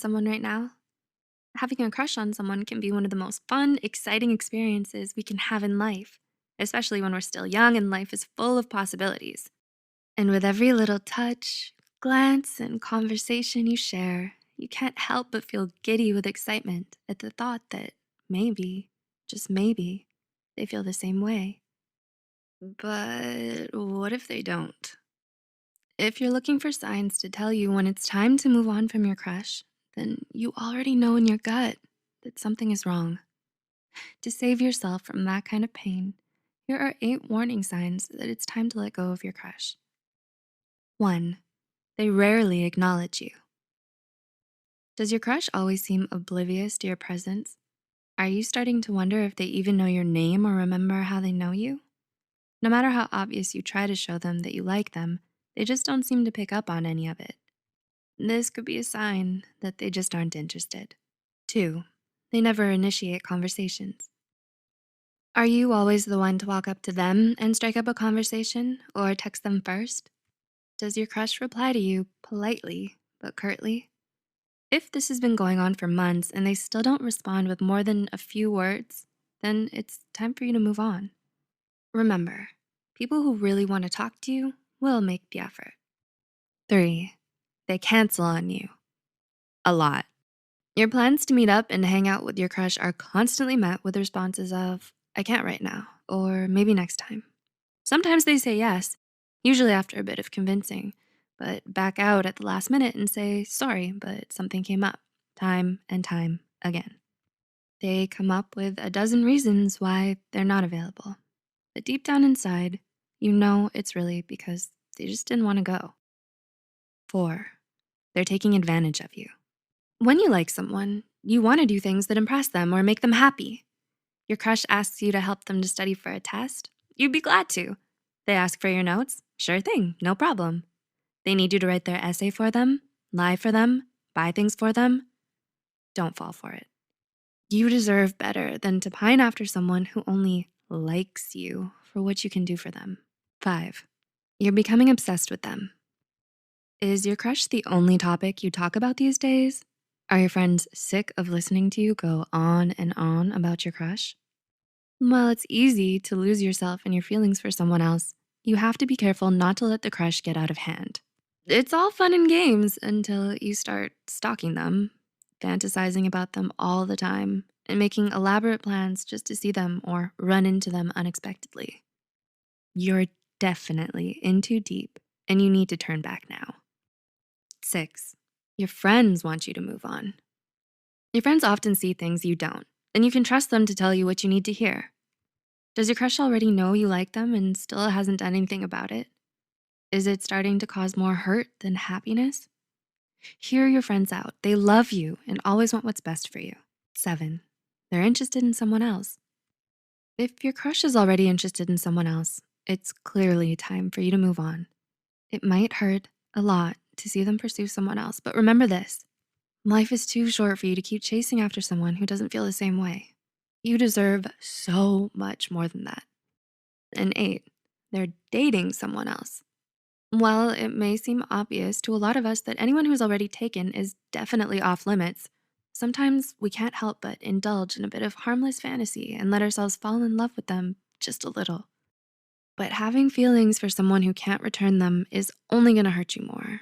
someone right now? Having a crush on someone can be one of the most fun, exciting experiences we can have in life, especially when we're still young and life is full of possibilities. And with every little touch, glance, and conversation you share, you can't help but feel giddy with excitement at the thought that maybe, just maybe, they feel the same way. But what if they don't? If you're looking for signs to tell you when it's time to move on from your crush, then you already know in your gut that something is wrong. To save yourself from that kind of pain, here are 8 warning signs that it's time to let go of your crush. 1. They rarely acknowledge you. Does your crush always seem oblivious to your presence? Are you starting to wonder if they even know your name or remember how they know you? No matter how obvious you try to show them that you like them, they just don't seem to pick up on any of it. This could be a sign that they just aren't interested. 2. They never initiate conversations. Are you always the one to walk up to them and strike up a conversation or text them first? Does your crush reply to you politely but curtly? If this has been going on for months and they still don't respond with more than a few words, then it's time for you to move on. Remember, people who really want to talk to you will make the effort. 3. They cancel on you. A lot. Your plans to meet up and hang out with your crush are constantly met with responses of, I can't right now, or maybe next time. Sometimes they say yes, usually after a bit of convincing, but back out at the last minute and say, sorry, but something came up, time and time again. They come up with a dozen reasons why they're not available. But deep down inside, you know it's really because they just didn't want to go. 4. They're taking advantage of you. When you like someone, you want to do things that impress them or make them happy. Your crush asks you to help them to study for a test, you'd be glad to. They ask for your notes, sure thing, no problem. They need you to write their essay for them, lie for them, buy things for them. Don't fall for it. You deserve better than to pine after someone who only likes you for what you can do for them. 5. You're becoming obsessed with them. Is your crush the only topic you talk about these days? Are your friends sick of listening to you go on and on about your crush? Well, it's easy to lose yourself in your feelings for someone else. You have to be careful not to let the crush get out of hand. It's all fun and games until you start stalking them, fantasizing about them all the time, and making elaborate plans just to see them or run into them unexpectedly. You're definitely in too deep and you need to turn back now. 6. Your friends want you to move on. Your friends often see things you don't, and you can trust them to tell you what you need to hear. Does your crush already know you like them and still hasn't done anything about it? Is it starting to cause more hurt than happiness? Hear your friends out. They love you and always want what's best for you. 7. They're interested in someone else. If your crush is already interested in someone else, it's clearly time for you to move on. It might hurt a lot to see them pursue someone else, but remember this: life is too short for you to keep chasing after someone who doesn't feel the same way. You deserve so much more than that. And 8, they're dating someone else. While it may seem obvious to a lot of us that anyone who's already taken is definitely off limits, sometimes we can't help but indulge in a bit of harmless fantasy and let ourselves fall in love with them just a little. But having feelings for someone who can't return them is only gonna hurt you more.